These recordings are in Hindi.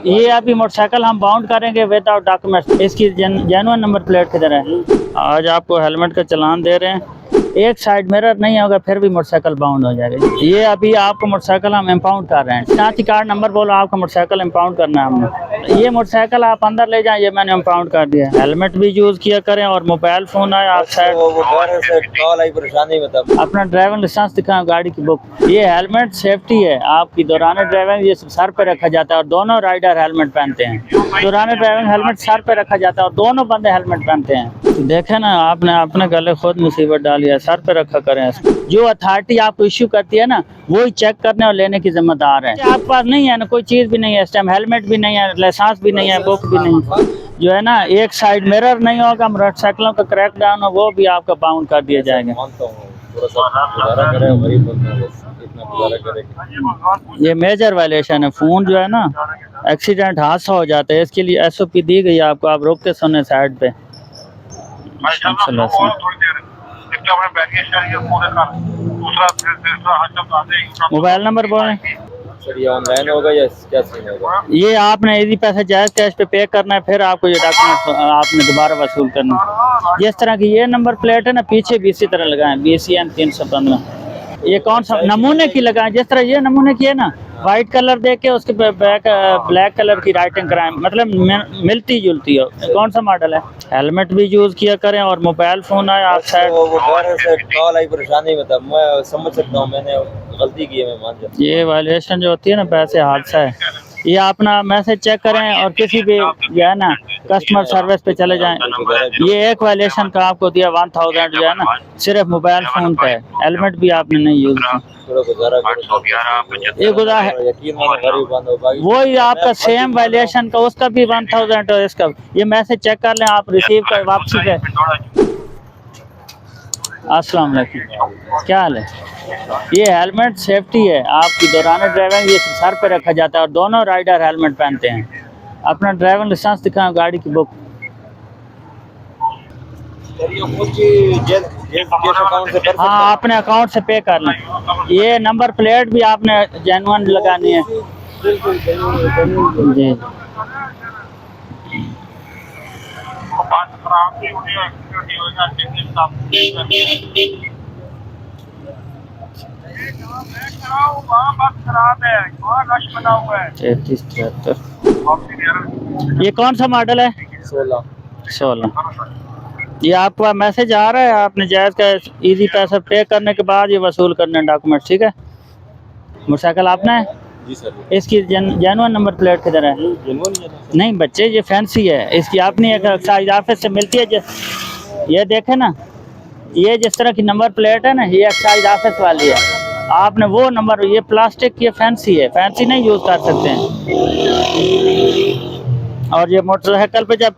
ये अभी मोटरसाइकिल हम बाउंड करेंगे विदाउट डॉक्यूमेंट्स। इसकी जेन्युइन नंबर प्लेट किधर है? आज आपको हेलमेट का चालान दे रहे हैं। एक साइड मिरर नहीं होगा फिर भी मोटरसाइकिल बाउंड हो जाएगा। ये अभी आपको मोटरसाइकिल हम इम्पाउंड कर रहे हैं। साथ कार्ड नंबर बोलो, आपका मोटरसाइकिल इम्पाउंड करना है हमने। ये मोटरसाइकिल आप अंदर ले जाएं, ये मैंने इम्पाउंड कर दिया। हेलमेट भी यूज किया करें और मोबाइल फोन है आप साइड अपना ड्राइविंग लाइसेंस दिखाएं, गाड़ी की बुक। ये हेलमेट सेफ्टी है आपकी। दौरान ड्राइविंग ये सर पे रखा जाता है और दोनों राइडर हेलमेट पहनते हैं। दौरान ड्राइविंग हेलमेट सर पे रखा जाता है और दोनों बंदे हेलमेट पहनते हैं। देखे ना, आपने अपने गले खुद मुसीबत डाली है। सर पे रखा करें। जो अथॉरिटी आपको इश्यू करती है ना, वही चेक करने और लेने की जिम्मेदार है। आपके पास नहीं है ना, कोई चीज भी नहीं है इस टाइम, हेलमेट भी नहीं है, लाइसेंस भी नहीं है, बुक भी नहीं, जो है ना एक साइड मिरर नहीं होगा, मोटरसाइकिलों का क्रैक डाउन हो, वो भी आपका बाउंड कर दिया जाएगा। ये मेजर वायलेशन है। फोन जो है ना, एक्सीडेंट हादसा हो जाता है, इसके लिए SOP दी गई है आपको। आप रोकते सुने साइड पे। मोबाइल नंबर बोलें सर। ये ऑनलाइन होगा या क्या सीन होगा? ये आपने इजी पैसा जायज कैश पे पे करना है, फिर आपको ये डॉक्यूमेंट आपने दोबारा वसूल करना है। जिस तरह की ये नंबर प्लेट है ना, पीछे भी इसी तरह लगाएं, BCN 315। ये कौन सा नमूने की लगाएं, जिस तरह ये नमूने की है ना, वाइट कलर दे के उसके बैक ब्लैक कलर की राइटिंग कराएं, मतलब मिलती जुलती हो। कौन सा मॉडल है? हेलमेट भी यूज किया करें और मोबाइल फोन है आप साइड। कॉल आई परेशानी में था, मैं समझ सकता हूँ, मैंने गलती की है, मैं मान जाता हूँ। ये वायलेशन जो होती है ना, पैसे हादसा है। ये अपना मैसेज चेक करें और किसी भी जो है ना कस्टमर सर्विस पे चले जाएं। ये एक वायलेशन का आपको दिया 1000 जो है ना, सिर्फ मोबाइल फोन का है। हेलमेट भी आपने नहीं यूज किया। ये गुजारा है वही आपका सेम वायलेशन का, उसका भी 1000 और इसका। ये मैसेज चेक कर लें आप, रिसीव कर वापसी पे। अस्सलाम वालेकुम, क्या हाल है? ये हेलमेट सेफ्टी है आपकी। दौरान ड्राइविंग ये सर पे रखा जाता है और दोनों राइडर हेलमेट पहनते हैं। अपना ड्राइविंग लाइसेंस दिखाएं, गाड़ी की बुक। हाँ, अपने अकाउंट से पे कर लें। ये नंबर प्लेट भी आपने जेन्युइन लगानी है जी। ये कौन सा मॉडल है? 16। ये आपका मैसेज आ रहा है, आपने जायज का इजी पैसा पे करने के बाद ये वसूल करने डॉक्यूमेंट, ठीक है? मोटरसाइकिल आपने है? जी सर। इसकी जेन्युइन नंबर प्लेट किधर है? नहीं बच्चे, ये फैंसी है। इसकी अपनी एक एक्साइज ऑफिस से मिलती है। ये देखे ना, ये जिस तरह की नंबर प्लेट है ना, ये एक्साइज ऑफिस वाली है। आपने वो नंबर, ये प्लास्टिक की फैंसी है, फैंसी नहीं यूज कर सकते हैं। और ये मोटरसाइकिल पे जब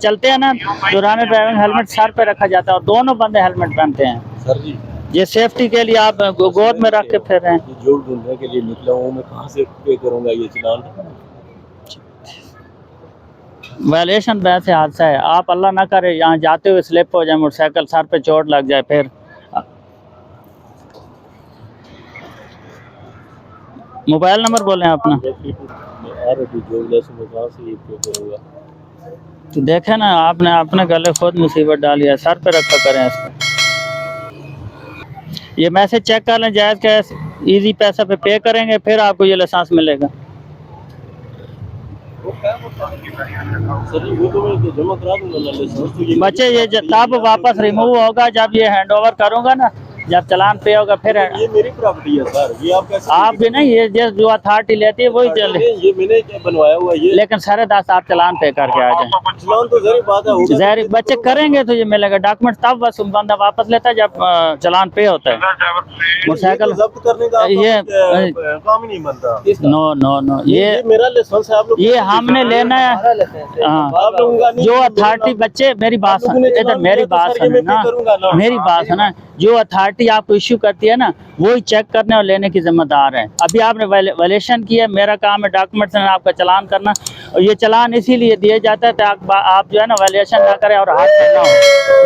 चलते हैं ना, दौरान ड्राइविंग हेलमेट सर पे रखा जाता है और दोनों बंदे हेलमेट पहनते हैं। सर जी, ये सेफ्टी के लिए आप गोद में रख के फिर रहे हैं। जोड़ ढूंढने के लिए निकला हूँ, मैं कहाँ से पे करूँगा ये चालान? वायलेशन वैसे हादसा है। आप अल्लाह ना करे यहाँ जाते हुए स्लिप हो जाए, मोटरसाइकिल सर पे चोट लग जाए, फिर मोबाइल नंबर बोलें अपना। तो देखे ना, आपने अपने गले खुद मुसीबत डाली है। सर पे रखा करें इसको। ये मैसेज चेक कर लें, जायज कैश इजी पैसा पे पे करेंगे, फिर आपको ये लाइसेंस मिलेगा। बच्चे ये तब वापस रिमूव होगा जब ये हैंड ओवर करूँगा ना, जब चालान पे होगा फिर। ये मेरी प्रॉपर्टी है सर, ये आप कैसे? आप भी नहीं, ये जो अथॉरिटी लेती है वही चले। ये मैंने क्या बनवाया हुआ है? लेकिन 10:30 आप चालान पे करके आ जाए। चालान तो जरूर बात है, जहरी बच्चे करेंगे तो ये मिलेगा। डॉक्यूमेंट तब बस बंदा वापस लेता है जब चालान पे होता है। मोटरसाइकिल जब्त करने का ये काम ही नहीं बनता। नो ये मेरा लाइसेंस है, आप लोग ये हमने लेना है। हाँ, जो अथॉरिटी, बच्चे मेरी बात सुन, इधर मेरी बात सुन ना, मेरी बात सुना। जो अथॉरिटी आपको इश्यू करती है ना, वही चेक करने और लेने की जिम्मेदार है। अभी आपने वायलेशन की है, मेरा काम है डॉक्यूमेंट्स में आपका चालान करना। और ये चालान इसीलिए दिया जाता है ताकि आप जो है ना वायलेशन ना करें और हाथ करना हो।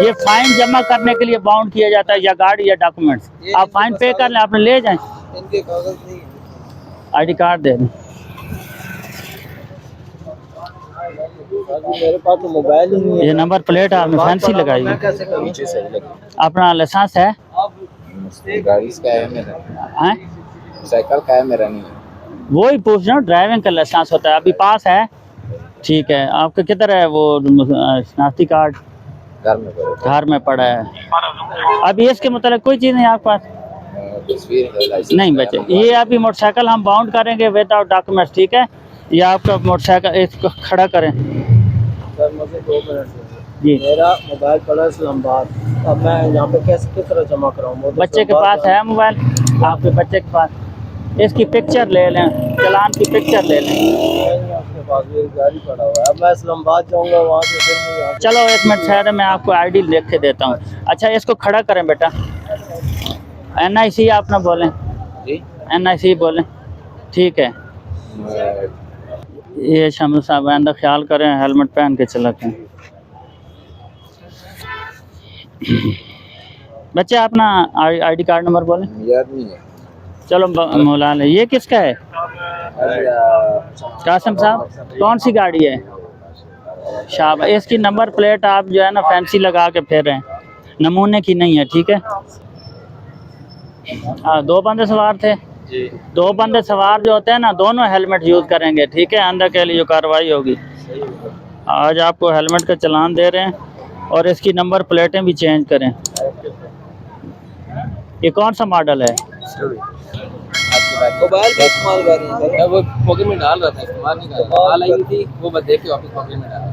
ये फाइन जमा करने के लिए बाउंड किया जाता है, या गाड़ी या डॉक्यूमेंट्स। आप फाइन पे कर लें, आपने ले जाएं। इनके कागज नहीं, ID कार्ड दे दें। मेरे पास तो मोबाइल ही नहीं ये नंबर प्लेट आपने फैंसी लगाई है? है। नीचे सही लगी। अपना लाइसेंस है? गाड़ी का है मेरा, हैं? साइकिल का है मेरा नहीं है। वही पूछ रहा हूँ, ड्राइविंग का लाइसेंस होता है, अभी पास है? ठीक है, आपका किधर है वो शनाख्ती कार्ड? घर में पड़े। घर में पड़ा है। अभी इसके मतलब कोई चीज़ नहीं आपके पास? तस्वीर है, लाइसेंस नहीं है। बचे। ये अभी मोटरसाइकिल हम बाउंड करेंगे विदाउट डॉक्यूमेंट्स, ठीक है? ये आपका मोटरसाइकिल इसको खड़ा करें। सर मुझे 2 मिनट जी। मेरा मोबाइल पड़ा इस्लामाबाद, अब मैं यहाँ पे कैसे किस तरह जमा कराऊँ? बच्चे के पास है मोबाइल? आपके बच्चे के पास? इसकी पिक्चर ले लें, चालान की पिक्चर ले लें। आपके पास मेरी गाड़ी पड़ा हुआ है, अब मैं इस्लामाबाद जाऊँगा वहाँ से फिर मैं यहाँ। चलो 1 मिनट ठहरे, मैं आपको आईडी लिख के देता हूँ। अच्छा, इसको खड़ा करें बेटा। NIC आप ना बोलें, जी NIC बोलें, ठीक है? ये शामिल साहब आइंदा ख्याल करें, हेलमेट पहन के चला करें। बच्चे अपना आईडी कार्ड नंबर बोलें। याद नहीं है। चलो मौला ले। ये किसका है? कासिम साहब, कौन सी गाड़ी है? शाबाश। इसकी नंबर प्लेट आप जो है ना फैंसी लगा के फेर रहे हैं, नमूने की नहीं है, ठीक है? हाँ, 2 बंदे सवार थे जी। 2 बंदे सवार जो होते हैं ना, दोनों हेलमेट यूज़ करेंगे, ठीक है? अंदर के लिए जो कार्रवाई होगी। आज आपको हेलमेट का चालान दे रहे हैं और इसकी नंबर प्लेटें भी चेंज करें। ये कौन सा मॉडल है? मोबाइल का इस्तेमाल कर रहे हैं सर। मैं वो पॉकेट में डाल रहा था, इस्तेमाल नहीं कर रहा था। कॉल आई थी, वो बस देख के वापस पॉकेट में डाला।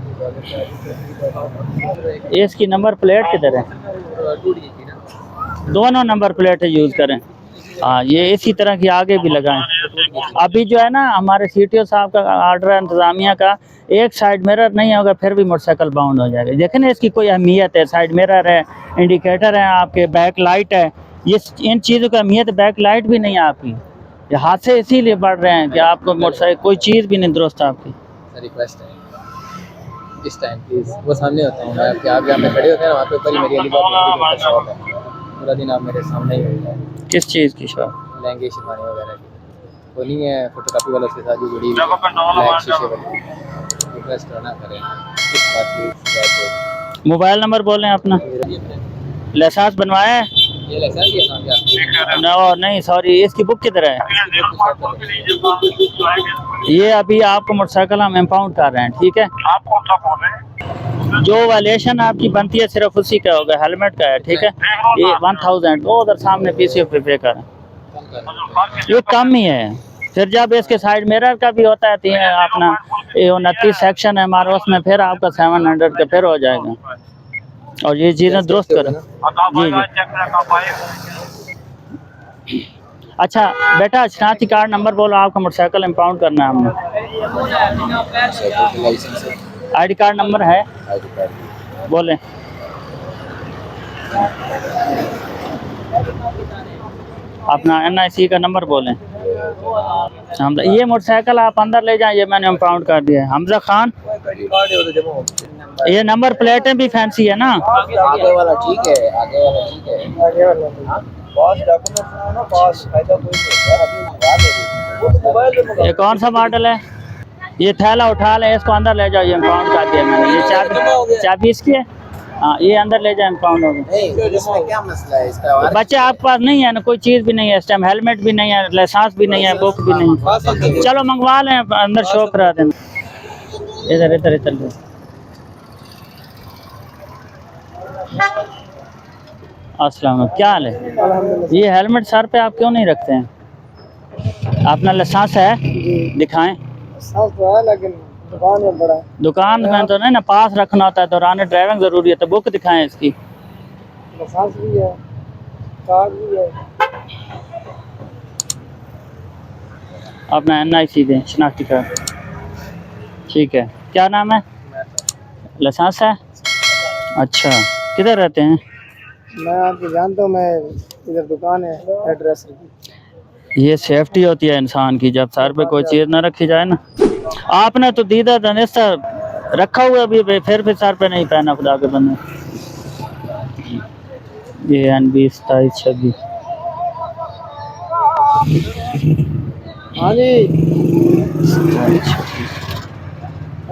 ये इसकी नंबर प्लेट किधर है? टूट गई थी ना। दोनों नंबर प्लेटें यूज़ करें। हाँ, ये इसी तरह की आगे भी लगाएं। अभी जो है ना हमारे CTO साहब का आर्डर है इंतज़ामिया का, एक साइड मिरर नहीं होगा फिर भी मोटरसाइकिल बाउंड हो जाएगा। देखें ना, इसकी कोई अहमियत है? साइड मिरर है, इंडिकेटर है, आपके बैक लाइट है, ये इन चीज़ों की अहमियत बैक लाइट भी नहीं है आपकी। ये हादसे इसीलिए बढ़ रहे हैं कि आपको मोटरसाइकिल कोई चीज़ भी नहीं दुरुस्त आपकी। रिक्वेस्ट है इस टाइम प्लीज़, वो सामने होता हूँ मैं, आपके आप जहाँ पे खड़े होते हैं ना, वहाँ पे ऊपर ही मेरी अलीबाग का शॉप है। पूरा दिन आप मेरे सामने ही होता है। किस चीज़ की शॉप? लहंगे शेरवानी वगैरह की। वो नहीं है फोटोकॉपी वाला, उसके साथ जो जुड़ी हुई है, ब्लैक शीशे वाली। रिक्वेस्ट ना करें इस बात की। मोबाइल नंबर बोलें अपना। लाइसेंस बनवाया है? ये लाइसेंस ही है साहब आपका? नो नहीं, सॉरी, इसकी बुक किधर है? ये अभी आपको मोटरसाइकिल हम इम्पाउंड कर रहे हैं, ठीक है? आप कौन सा बोल रहे हैं? जो वायलेशन आपकी बनती है सिर्फ उसी का होगा, हेलमेट का है, ठीक है? ये 1000 वो उधर सामने PCO पे पे करें, ये कम ही है। फिर जब इसके साइड मिरर का भी होता है अपना 29 सेक्शन है हमारा, उसमें फिर आपका 700 का फिर हो जाएगा। और ये चीज़ें दुरुस्त करें। जी जी। अच्छा बेटा, शनाख्ती कार्ड नंबर बोलो, आपका मोटरसाइकिल इम्पाउंड करना है हमने। ID कार्ड नंबर है? बोलें। अपना NIC का नंबर बोलें। हम ये मोटरसाइकिल आप अंदर ले जाएं, ये मैंने इम्पाउंड कर दिया है। हमजा खान, ये नंबर प्लेटें भी फैंसी है ना? आगे वाला ठीक है, आगे वाला ठीक है, आगे वाला पास डॉक्यूमेंट्स है ना, पास फायदा कोई नहीं है। अभी मंगा ले, वो तो मोबाइल में। ये कौन सा मॉडल है? ये थैला उठा लें, इसको अंदर ले जाओ, ये इम्पाउंड कर दिया मैंने। ये चाबी इसकी है? हाँ, ये अंदर ले जाए, इम्पाउंड हो गया। नहीं, इसमें क्या मसला है इसका? बच्चे आपके पास नहीं है ना, कोई चीज़ भी नहीं है इस टाइम, हेलमेट भी नहीं है, लाइसेंस भी नहीं है, बुक भी नहीं है। चलो मंगवा लें, अंदर शो करा दें। इधर इधर इधर। अस्सलाम, क्या हाल है? ये हेलमेट सर पे आप क्यों नहीं रखते हैं? अपना लाइसेंस है? दिखाएं। तो है लेकिन दुकान में बड़ा है। दुकान में तो नहीं ना, पास रखना होता है, दौरान ड्राइविंग ज़रूरी है। तो बुक दिखाएं इसकी। लाइसेंस भी है, कार्ड भी है। अपना NIC दें, शनाख्ती कार्ड। ठीक है, क्या नाम है? लाइसेंस है? अच्छा, किधर रहते हैं? मैं आपको जानता हूँ, मैं इधर दुकान है एड्रेस की। ये सेफ्टी होती है इंसान की, जब सर पे कोई चीज़ ना रखी जाए ना। आपने तो दीदा दनिस्ता रखा हुआ भी, फिर भी सर पे नहीं पहना, खुदा के बंदे। ये NB 2726। हाँ जी,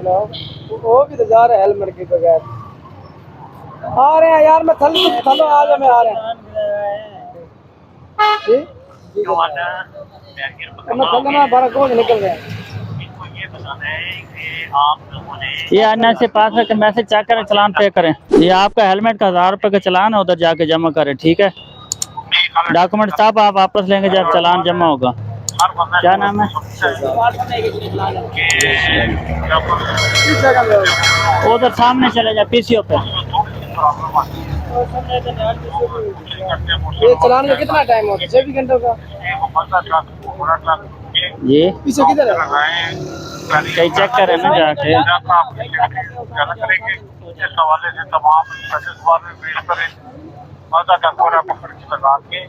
वो भी तो जा रहे हैं हेलमेट के बगैर। आ रहे हैं यार, मैं थलो आ जा, मैं आ रहे हैं जी। मैं थलो में 12 को निकल रहे हैं। ये अन्ना से पास में मैसेज चेक करें, चलान पे करें। ये आपका हेलमेट का 1000 रुपये का चलान है, उधर जाके जमा करें, ठीक है। डॉक्यूमेंट साहब आप वापस लेंगे जब चलान जमा होगा। क्या नाम है? उधर सामने चले जाए PCO पे। ये चलान का कितना टाइम होता है? 24 घंटों का। जी पीछे किधर है? कहीं चेक करें ना जाके। इस हवाले से तमाम पेश करें, माता का कोरा पकड़ के लगा के